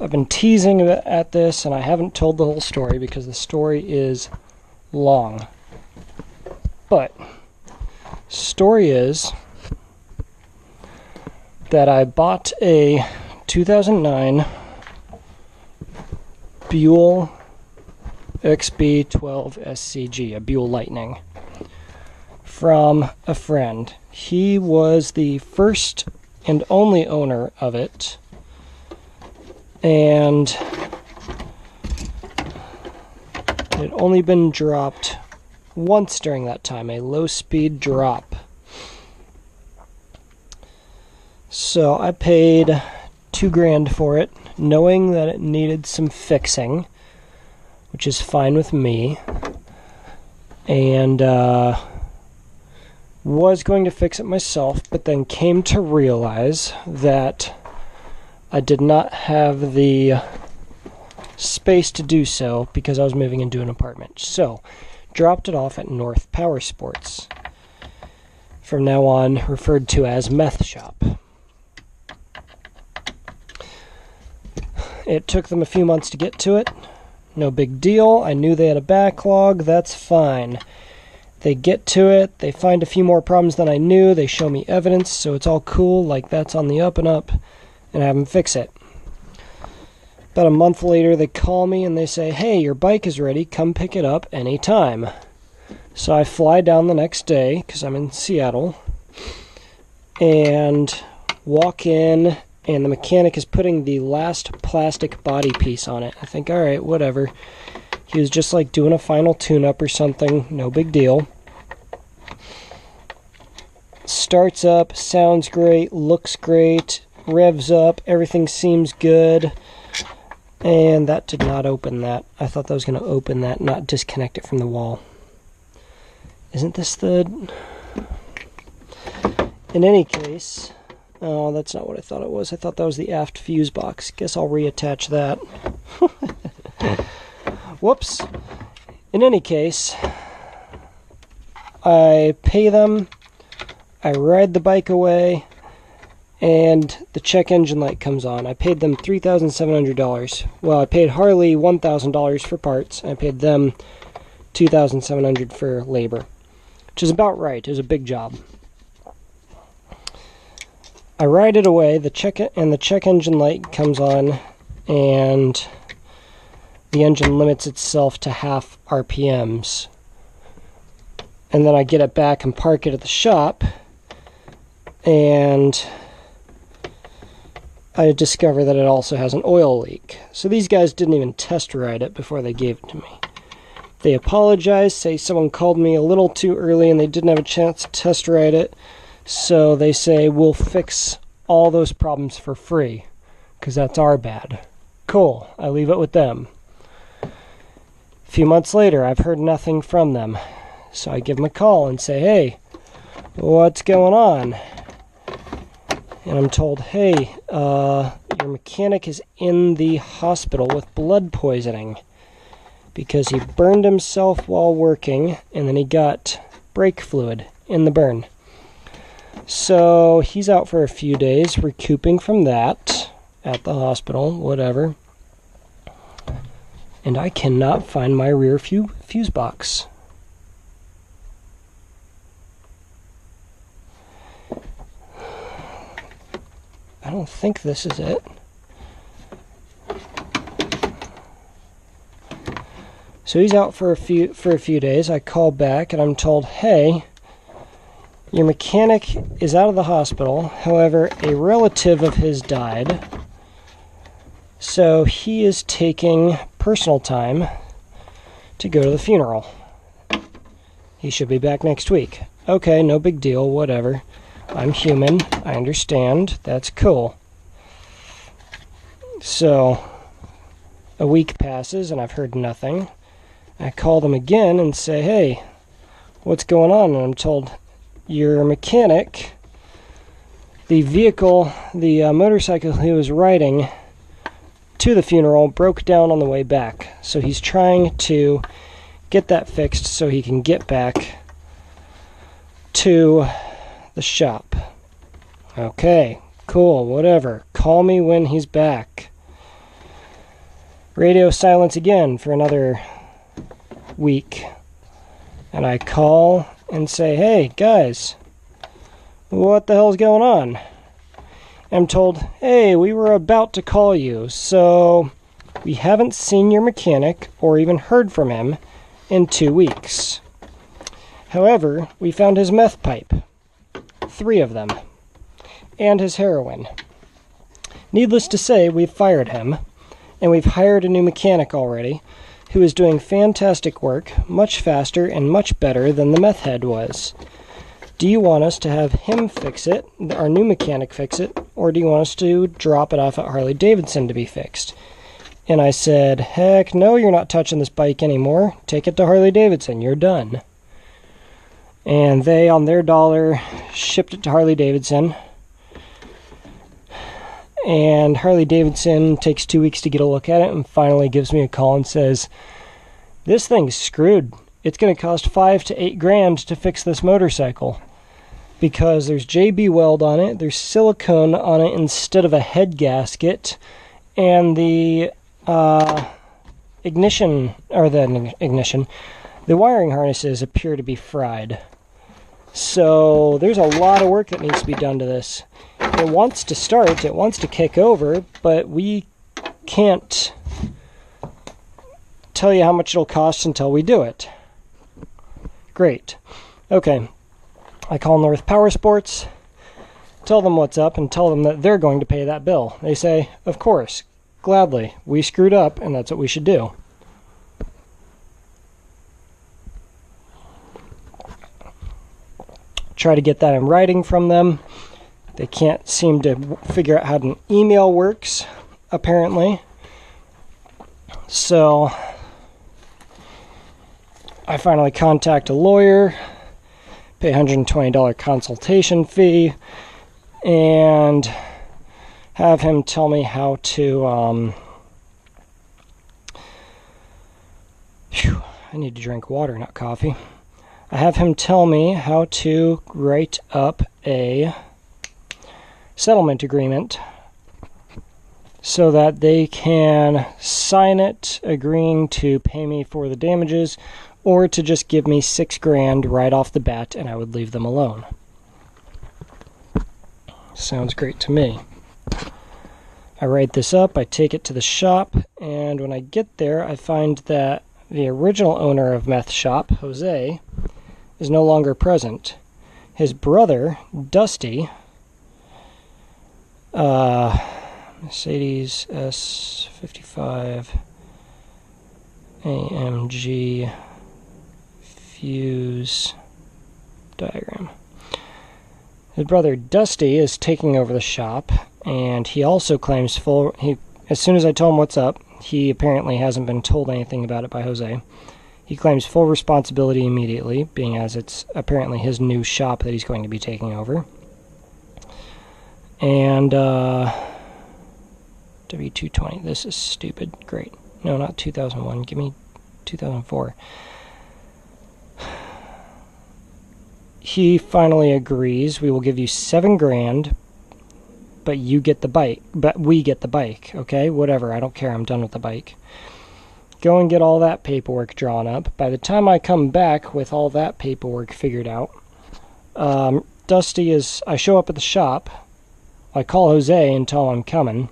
I've been teasing at this, and I haven't told the whole story because the story is long. But story is that I bought a 2009 Buell XB12 SCG, a Buell Lightning, from a friend. He was the first and only owner of it, and it had only been dropped once during that time, a low-speed drop. So I paid $2,000 for it, knowing that it needed some fixing, which is fine with me, and was going to fix it myself, but then came to realize that I did not have the space to do so because I was moving into an apartment. So, dropped it off at North Power Sports, from now on referred to as Meth Shop. It took them a few months to get to it. No big deal. I knew they had a backlog. That's fine. They get to it. They find a few more problems than I knew. They show me evidence, so it's all cool. Like, that's on the up and up. And have them fix it. About a month later, they call me and they say, hey, your bike is ready. Come pick it up anytime. So I fly down the next day, because I'm in Seattle, and walk in, and the mechanic is putting the last plastic body piece on it. I think, alright, whatever. He was just like doing a final tune-up or something. No big deal. Starts up, sounds great, looks great, revs up, everything seems good. And that did not open that. I thought that was going to open that, not disconnect it from the wall. Isn't this the... In any case... Oh, that's not what I thought it was. I thought that was the aft fuse box. Guess I'll reattach that. Whoops. In any case, I pay them, I ride the bike away, and the check engine light comes on. I paid them $3,700. Well, I paid Harley $1,000 for parts, and I paid them $2,700 for labor, which is about right. It was a big job. I ride it away, the check engine light comes on, and the engine limits itself to half RPMs. And then I get it back and park it at the shop, and I discover that it also has an oil leak. So these guys didn't even test ride it before they gave it to me. They apologize, say someone called me a little too early and they didn't have a chance to test ride it. So they say, we'll fix all those problems for free, because that's our bad. Cool, I leave it with them. A few months later, I've heard nothing from them. So I give them a call and say, hey, what's going on? And I'm told, hey, your mechanic is in the hospital with blood poisoning because he burned himself while working, and then he got brake fluid in the burn. So he's out for a few days, recouping from that at the hospital, whatever. And I cannot find my rear fuse box. I don't think this is it. So he's out for a few days. I call back and I'm told, hey, your mechanic is out of the hospital. However, a relative of his died. So he is taking personal time to go to the funeral. He should be back next week. Okay, no big deal, whatever. I'm human. I understand. That's cool. So, a week passes and I've heard nothing. I call them again and say, hey, what's going on? And I'm told, your mechanic, the vehicle, the motorcycle he was riding to the funeral broke down on the way back. So he's trying to get that fixed so he can get back to the shop. Okay, cool, whatever. Call me when he's back. Radio silence again for another week. And I call and say, hey, guys, what the hell's going on? I'm told, hey, we were about to call you, so we haven't seen your mechanic or even heard from him in 2 weeks. However, we found his meth pipe, 3 of them, and his heroin. Needless to say, we've fired him, and we've hired a new mechanic already, who is doing fantastic work, much faster and much better than the meth head was. Do you want us to have him fix it, our new mechanic fix it, or do you want us to drop it off at Harley-Davidson to be fixed? And I said, heck no, you're not touching this bike anymore. Take it to Harley-Davidson, you're done. And they, on their dollar, shipped it to Harley-Davidson. And Harley-Davidson takes 2 weeks to get a look at it and finally gives me a call and says, this thing's screwed. It's going to cost $5 to $8 grand to fix this motorcycle. Because there's JB weld on it, there's silicone on it instead of a head gasket, and the ignition, the wiring harnesses appear to be fried. So there's a lot of work that needs to be done to this. It wants to start, it wants to kick over, but we can't tell you how much it'll cost until we do it. Great. Okay. I call North Power Sports, tell them what's up, and tell them that they're going to pay that bill. They say, of course, gladly. We screwed up, and that's what we should do. Try to get that in writing from them. They can't seem to figure out how an email works, apparently. So I finally contact a lawyer, pay $120 consultation fee, and have him tell me how to, I need to drink water, not coffee. I have him tell me how to write up a settlement agreement so that they can sign it agreeing to pay me for the damages or to just give me $6 grand right off the bat and I would leave them alone. Sounds great to me. I write this up, I take it to the shop, and when I get there I find that the original owner of Meth Shop, Jose, is no longer present. His brother, Dusty, Mercedes S55 AMG fuse diagram. His brother Dusty is taking over the shop, and he also claims as soon as I tell him what's up, he apparently hasn't been told anything about it by Jose. He claims full responsibility immediately, being as it's apparently his new shop that he's going to be taking over. And, W220, this is stupid. Great. No, not 2001. Give me 2004. He finally agrees. We will give you $7 grand, but you get the bike. But we get the bike, okay? Whatever, I don't care. I'm done with the bike. Go and get all that paperwork drawn up. By the time I come back with all that paperwork figured out, I show up at the shop. I call Jose and tell him I'm coming,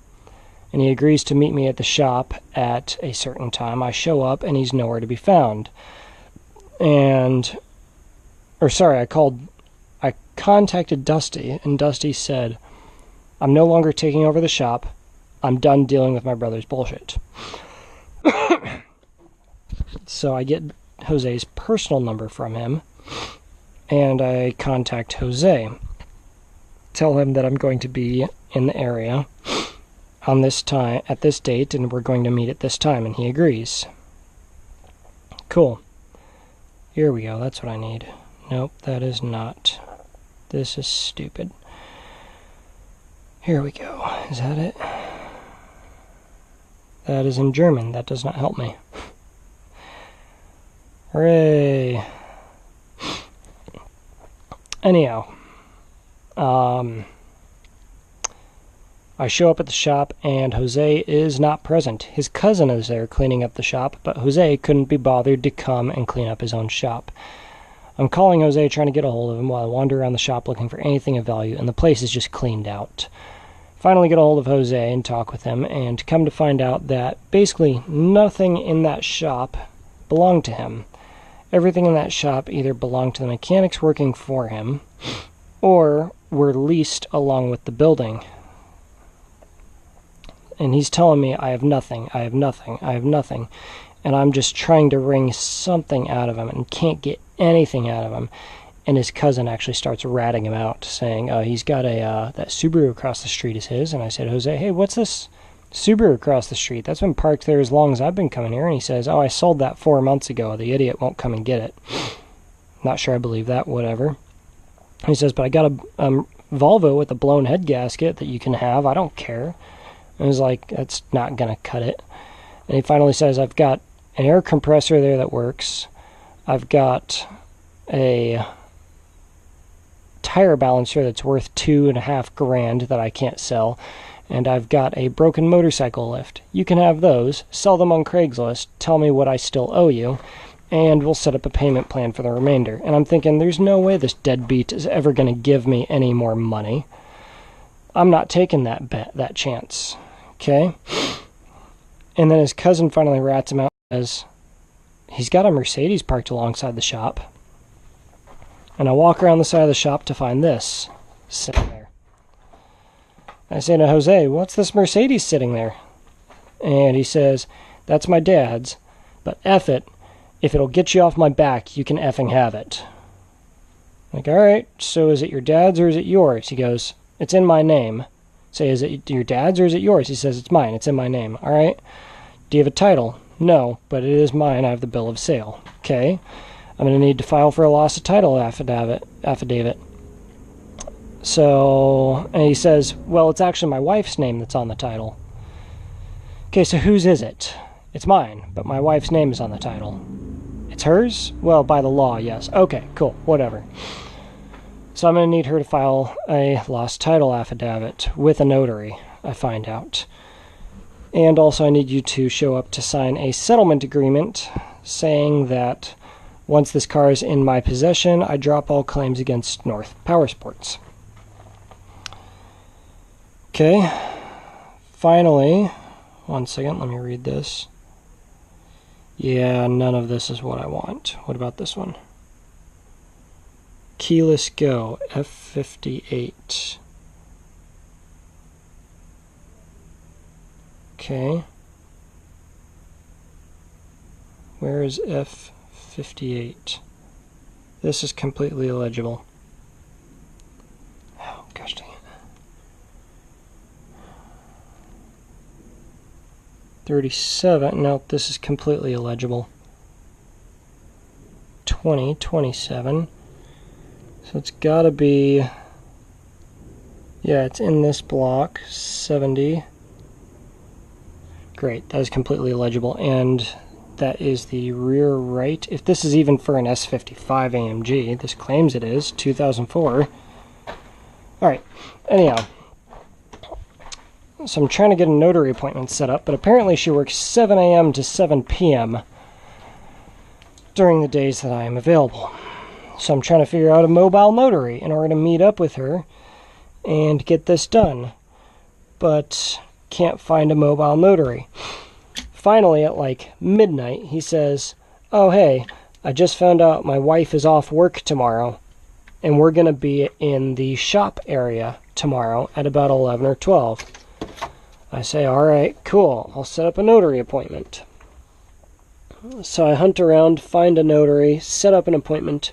and he agrees to meet me at the shop at a certain time. I show up, and he's nowhere to be found. I contacted Dusty, and Dusty said, I'm no longer taking over the shop. I'm done dealing with my brother's bullshit. So I get Jose's personal number from him, and I contact Jose. Tell him that I'm going to be in the area on this time, at this date, and we're going to meet at this time, and he agrees. Cool. Here we go, that's what I need. Nope, that is not. This is stupid. Here we go. Is that it? That is in German. That does not help me. Hooray! Anyhow. I show up at the shop, and Jose is not present. His cousin is there cleaning up the shop, but Jose couldn't be bothered to come and clean up his own shop. I'm calling Jose, trying to get a hold of him, while I wander around the shop looking for anything of value, and the place is just cleaned out. Finally get a hold of Jose and talk with him, and come to find out that basically nothing in that shop belonged to him. Everything in that shop either belonged to the mechanics working for him, or were leased along with the building. And he's telling me, I have nothing, I have nothing, I have nothing. And I'm just trying to wring something out of him and can't get anything out of him. And his cousin actually starts ratting him out, saying, he's got that Subaru across the street is his. And I said, Jose, hey, what's this Subaru across the street? That's been parked there as long as I've been coming here. And he says, I sold that 4 months ago. The idiot won't come and get it. Not sure I believe that, whatever. He says, but I got a Volvo with a blown head gasket that you can have. I don't care. And I was like, that's not going to cut it. And he finally says, I've got an air compressor there that works. I've got a tire balancer that's worth $2,500 that I can't sell. And I've got a broken motorcycle lift. You can have those, sell them on Craigslist, tell me what I still owe you, and we'll set up a payment plan for the remainder. And I'm thinking, there's no way this deadbeat is ever going to give me any more money. I'm not taking that chance. Okay? And then his cousin finally rats him out and says, he's got a Mercedes parked alongside the shop. And I walk around the side of the shop to find this sitting there. I say to Jose, what's this Mercedes sitting there? And he says, that's my dad's, but F it. If it'll get you off my back, you can effing have it. I'm like, alright, so is it your dad's or is it yours? He goes, it's in my name. Say, is it your dad's or is it yours? He says, it's mine, it's in my name. Alright, do you have a title? No, but it is mine, I have the bill of sale. Okay, I'm going to need to file for a loss of title affidavit. So, and he says, well, it's actually my wife's name that's on the title. Okay, so whose is it? It's mine, but my wife's name is on the title. It's hers? Well, by the law, yes. Okay, cool, whatever. So I'm going to need her to file a lost title affidavit with a notary, I find out. And also I need you to show up to sign a settlement agreement saying that once this car is in my possession, I drop all claims against North Powersports. Okay, finally, one second, let me read this. Yeah, none of this is what I want. What about this one? Keyless Go, F58. Okay. Where is F58? This is completely illegible. Oh, gosh dang it. 37. Nope, this is completely illegible. 27. So it's got to be, yeah, it's in this block. 70. Great, that is completely illegible, and that is the rear right. If this is even for an S55 AMG, this claims it is, 2004. Alright, anyhow. So I'm trying to get a notary appointment set up, but apparently she works 7 a.m. to 7 p.m. during the days that I am available. So I'm trying to figure out a mobile notary in order to meet up with her and get this done. But can't find a mobile notary. Finally, at like midnight, he says, oh hey, I just found out my wife is off work tomorrow, and we're going to be in the shop area tomorrow at about 11 or 12. I say, alright, cool, I'll set up a notary appointment. So I hunt around, find a notary, set up an appointment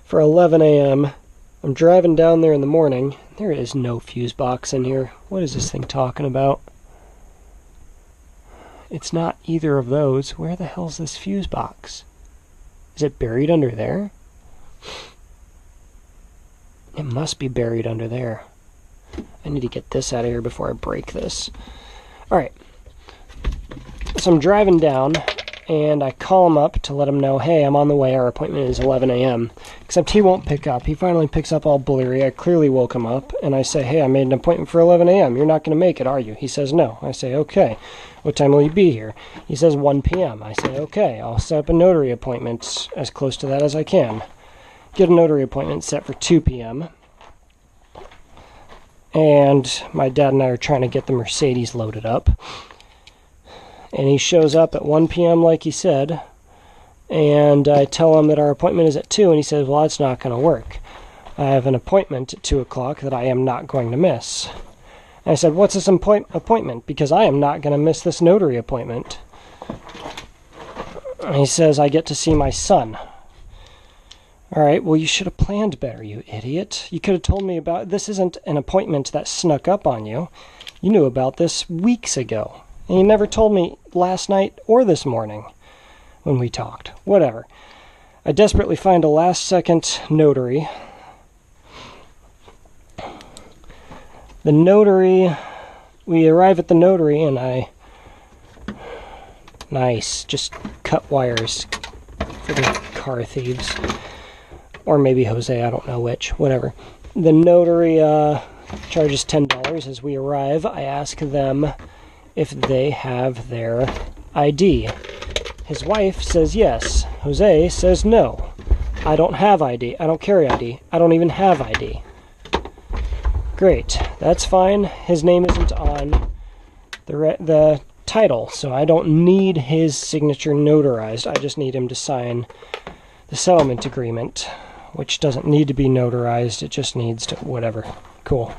for 11 a.m. I'm driving down there in the morning. There is no fuse box in here. What is this thing talking about? It's not either of those. Where the hell's this fuse box? Is it buried under there? It must be buried under there. I need to get this out of here before I break this. Alright. So I'm driving down, and I call him up to let him know, hey, I'm on the way, our appointment is 11 a.m. Except he won't pick up. He finally picks up all bleary. I clearly woke him up, and I say, hey, I made an appointment for 11 a.m. You're not going to make it, are you? He says, no. I say, okay. What time will you be here? He says, 1 p.m. I say, okay. I'll set up a notary appointment as close to that as I can. Get a notary appointment set for 2 p.m. And my dad and I are trying to get the Mercedes loaded up. And he shows up at 1 p.m. like he said. And I tell him that our appointment is at 2, and he says, well, that's not going to work. I have an appointment at 2 o'clock that I am not going to miss. And I said, what's this appointment? Because I am not going to miss this notary appointment. And he says, I get to see my son. All right, well, you should have planned better, you idiot. You could have told me about this. Isn't an appointment that snuck up on you. You knew about this weeks ago. And you never told me last night or this morning when we talked. Whatever. I desperately find a last-second notary. The notary, we arrive at the notary, and nice, just cut wires for the car thieves. Or maybe Jose, I don't know which, whatever. The notary charges $10 as we arrive. I ask them if they have their ID. His wife says yes. Jose says no. I don't have ID. I don't carry ID. I don't even have ID. Great. That's fine. His name isn't on the title, so I don't need his signature notarized. I just need him to sign the settlement agreement, which doesn't need to be notarized. It just needs to, whatever. Cool.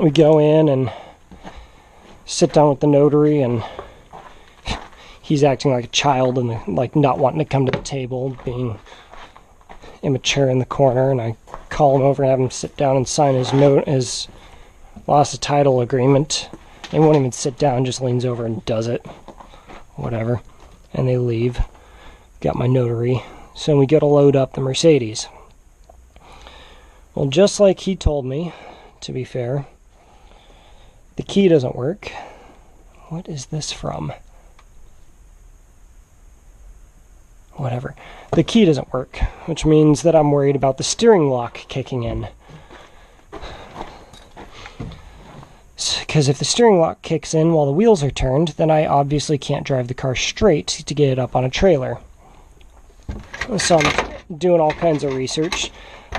We go in and sit down with the notary, and he's acting like a child and like not wanting to come to the table, being immature in the corner, and I call him over and have him sit down and sign his loss of title agreement. He won't even sit down, just leans over and does it. Whatever. And they leave. Got my notary. So we go to load up the Mercedes. Well, just like he told me, to be fair, the key doesn't work. What is this from? Whatever. The key doesn't work, which means that I'm worried about the steering lock kicking in. Because if the steering lock kicks in while the wheels are turned, then I obviously can't drive the car straight to get it up on a trailer. So I'm doing all kinds of research.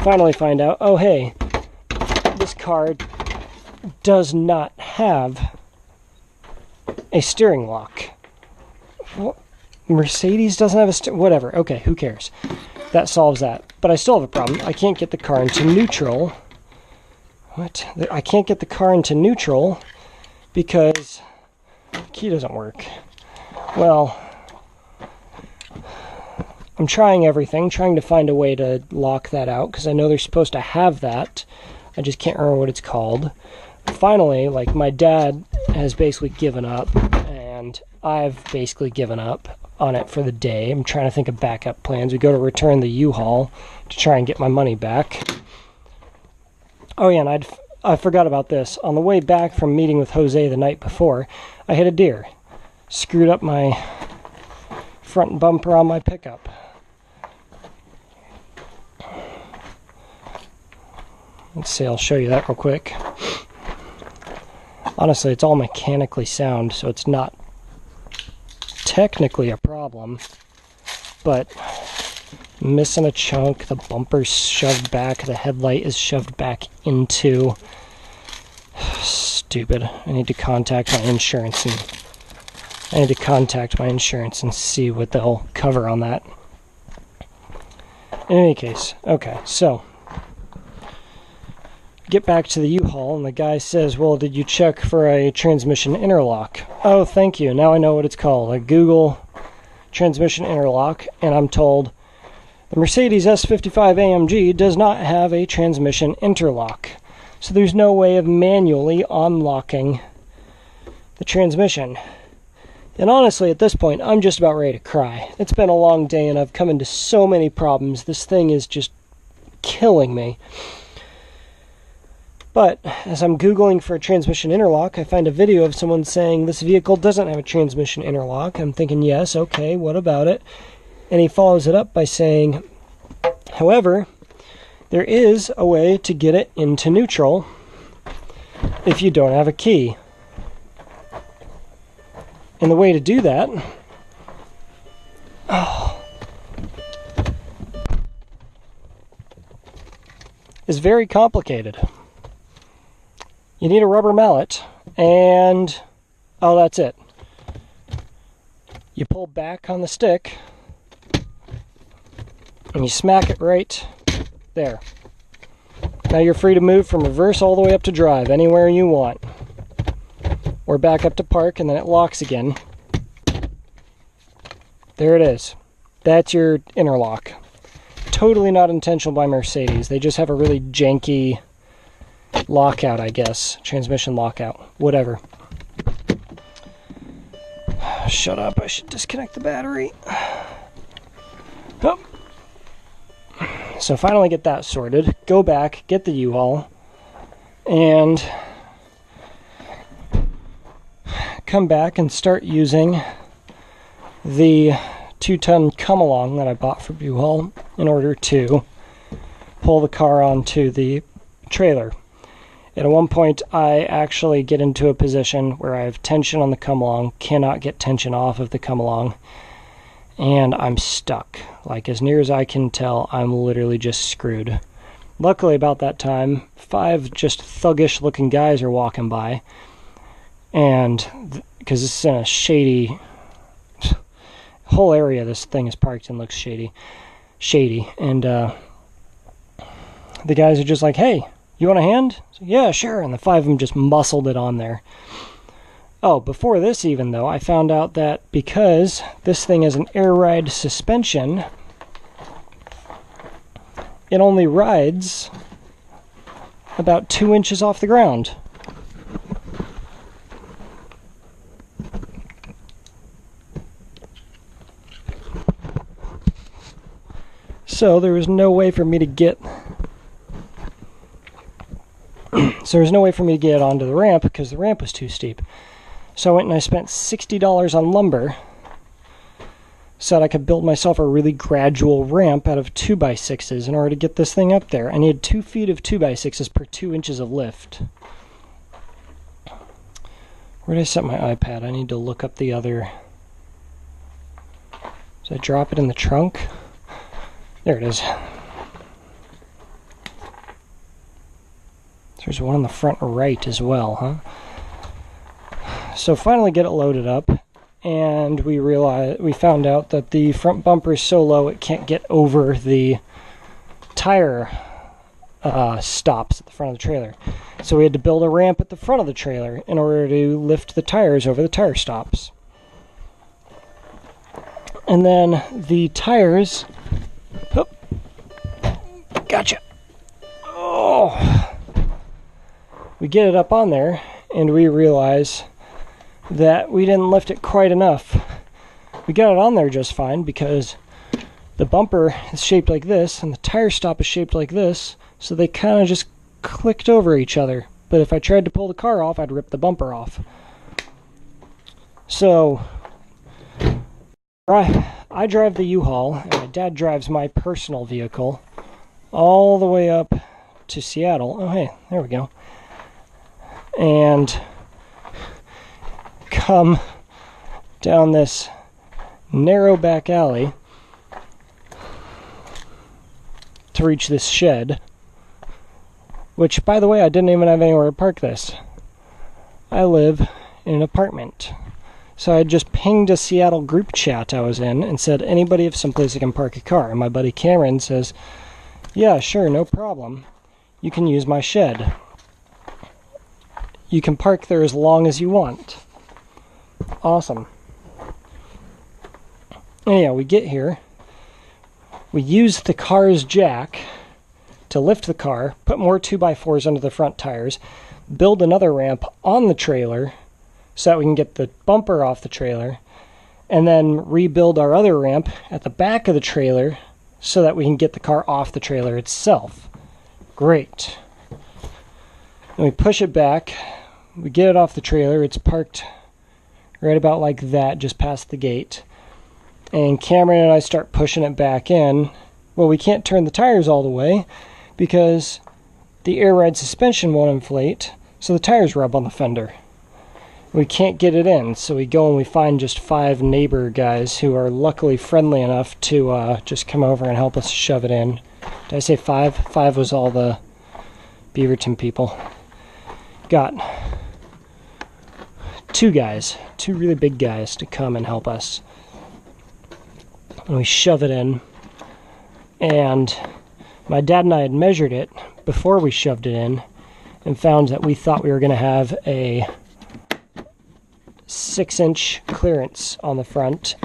Finally find out, oh hey, this car does not have a steering lock. What? Mercedes doesn't have a whatever. Okay, who cares? That solves that. But I still have a problem. I can't get the car into neutral. What? I can't get the car into neutral because the key doesn't work. Well, I'm trying everything, trying to find a way to lock that out, because I know they're supposed to have that. I just can't remember what it's called. Finally, like, my dad has basically given up, and I've basically given up on it for the day. I'm trying to think of backup plans. We go to return the U-Haul to try and get my money back. Oh yeah, and I forgot about this. On the way back from meeting with Jose the night before, I hit a deer. Screwed up my front bumper on my pickup. Let's see, I'll show you that real quick. Honestly, it's all mechanically sound, so it's not technically a problem, but missing a chunk, the bumper's shoved back, the headlight is shoved back into. Stupid. I need to contact my insurance and see what they'll cover on that. In any case, okay, so get back to the U-Haul, and the guy says, well, did you check for a transmission interlock? Oh, thank you. Now I know what it's called. I Google transmission interlock, and I'm told the Mercedes S55 AMG does not have a transmission interlock. So there's no way of manually unlocking the transmission. And honestly, at this point, I'm just about ready to cry. It's been a long day, and I've come into so many problems. This thing is just killing me. But as I'm Googling for a transmission interlock, I find a video of someone saying this vehicle doesn't have a transmission interlock. I'm thinking, yes, okay, what about it? And he follows it up by saying, However, there is a way to get it into neutral if you don't have a key. And the way to do that is very complicated. You need a rubber mallet, and that's it. You pull back on the stick, and you smack it right there. Now you're free to move from reverse all the way up to drive, anywhere you want. Or back up to park, and then it locks again. There it is. That's your interlock. Totally not intentional by Mercedes. They just have a really janky lockout, I guess. Transmission lockout. Whatever. Shut up. I should disconnect the battery. Oh. So finally get that sorted. Go back, get the U-Haul, and come back and start using the 2-ton come-along that I bought from U-Haul in order to pull the car onto the trailer. And at one point, I actually get into a position where I have tension on the come-along, cannot get tension off of the come-along, and I'm stuck. Like, as near as I can tell, I'm literally just screwed. Luckily, about that time, 5 just thuggish looking guys are walking by, and because this is in a shady whole area, this thing is parked and looks shady, and the guys are just like, "Hey, you want a hand?" So, yeah, sure. And the 5 of them just muscled it on there. Oh, before this even, though, I found out that because this thing is an air ride suspension, it only rides about 2 inches off the ground. So there was no way for me to get it onto the ramp because the ramp was too steep. So I went and I spent $60 on lumber so that I could build myself a really gradual ramp out of 2x6s in order to get this thing up there. I needed 2 feet of 2x6s per 2 inches of lift. Where did I set my iPad? I need to look up the other. Did I drop it in the trunk? There it is. There's one on the front right as well, huh? So finally get it loaded up, and we found out that the front bumper is so low it can't get over the tire stops at the front of the trailer. So we had to build a ramp at the front of the trailer in order to lift the tires over the tire stops. And then the tires... Oh, gotcha! Oh! We get it up on there, and we realize that we didn't lift it quite enough. We got it on there just fine because the bumper is shaped like this and the tire stop is shaped like this, so they kind of just clicked over each other. But if I tried to pull the car off, I'd rip the bumper off. So I drive the U-Haul, and my dad drives my personal vehicle all the way up to Seattle. Oh, hey, there we go. And come down this narrow back alley to reach this shed, which, by the way, I didn't even have anywhere to park this. I live in an apartment. So I just pinged a Seattle group chat I was in and said, anybody have someplace I can park a car? And my buddy Cameron says, yeah, sure, no problem. You can use my shed. You can park there as long as you want. Awesome. Anyhow, we get here. We use the car's jack to lift the car, put more 2x4s under the front tires, build another ramp on the trailer so that we can get the bumper off the trailer, and then rebuild our other ramp at the back of the trailer so that we can get the car off the trailer itself. Great. And we push it back. We get it off the trailer. It's parked right about like that, just past the gate. And Cameron and I start pushing it back in, Well, we can't turn the tires all the way because the air ride suspension won't inflate, so the tires rub on the fender. We can't get it in, so we go and we find just 5 neighbor guys who are luckily friendly enough to just come over and help us shove it in. Did I say 5? 5 was all the Beaverton people. Got 2 guys, 2 really big guys to come and help us. And we shove it in, and my dad and I had measured it before we shoved it in and found that we thought we were going to have a 6-inch clearance on the front,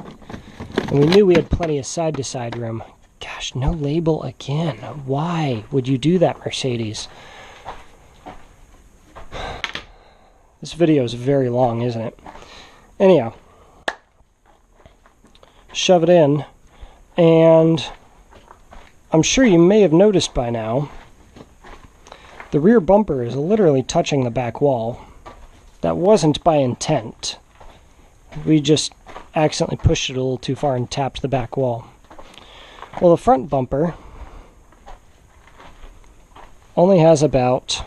and we knew we had plenty of side-to-side room. Gosh, no label again. Why would you do that, Mercedes? This video is very long, isn't it? Anyhow, shove it in, and I'm sure you may have noticed by now, the rear bumper is literally touching the back wall. That wasn't by intent. We just accidentally pushed it a little too far and tapped the back wall. Well, the front bumper only has about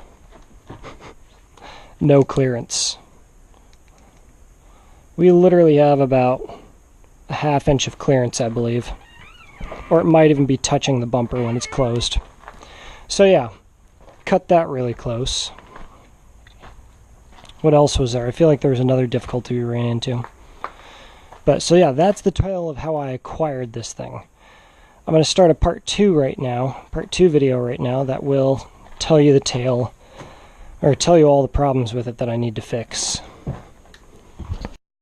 no clearance. We literally have about a 1/2 inch of clearance, I believe. Or it might even be touching the bumper when it's closed. So yeah, cut that really close. What else was there? I feel like there was another difficulty we ran into. But so yeah, that's the tale of how I acquired this thing. I'm going to start a part 2 right now, part 2 video right now, that will tell you the tale, or tell you all the problems with it that I need to fix.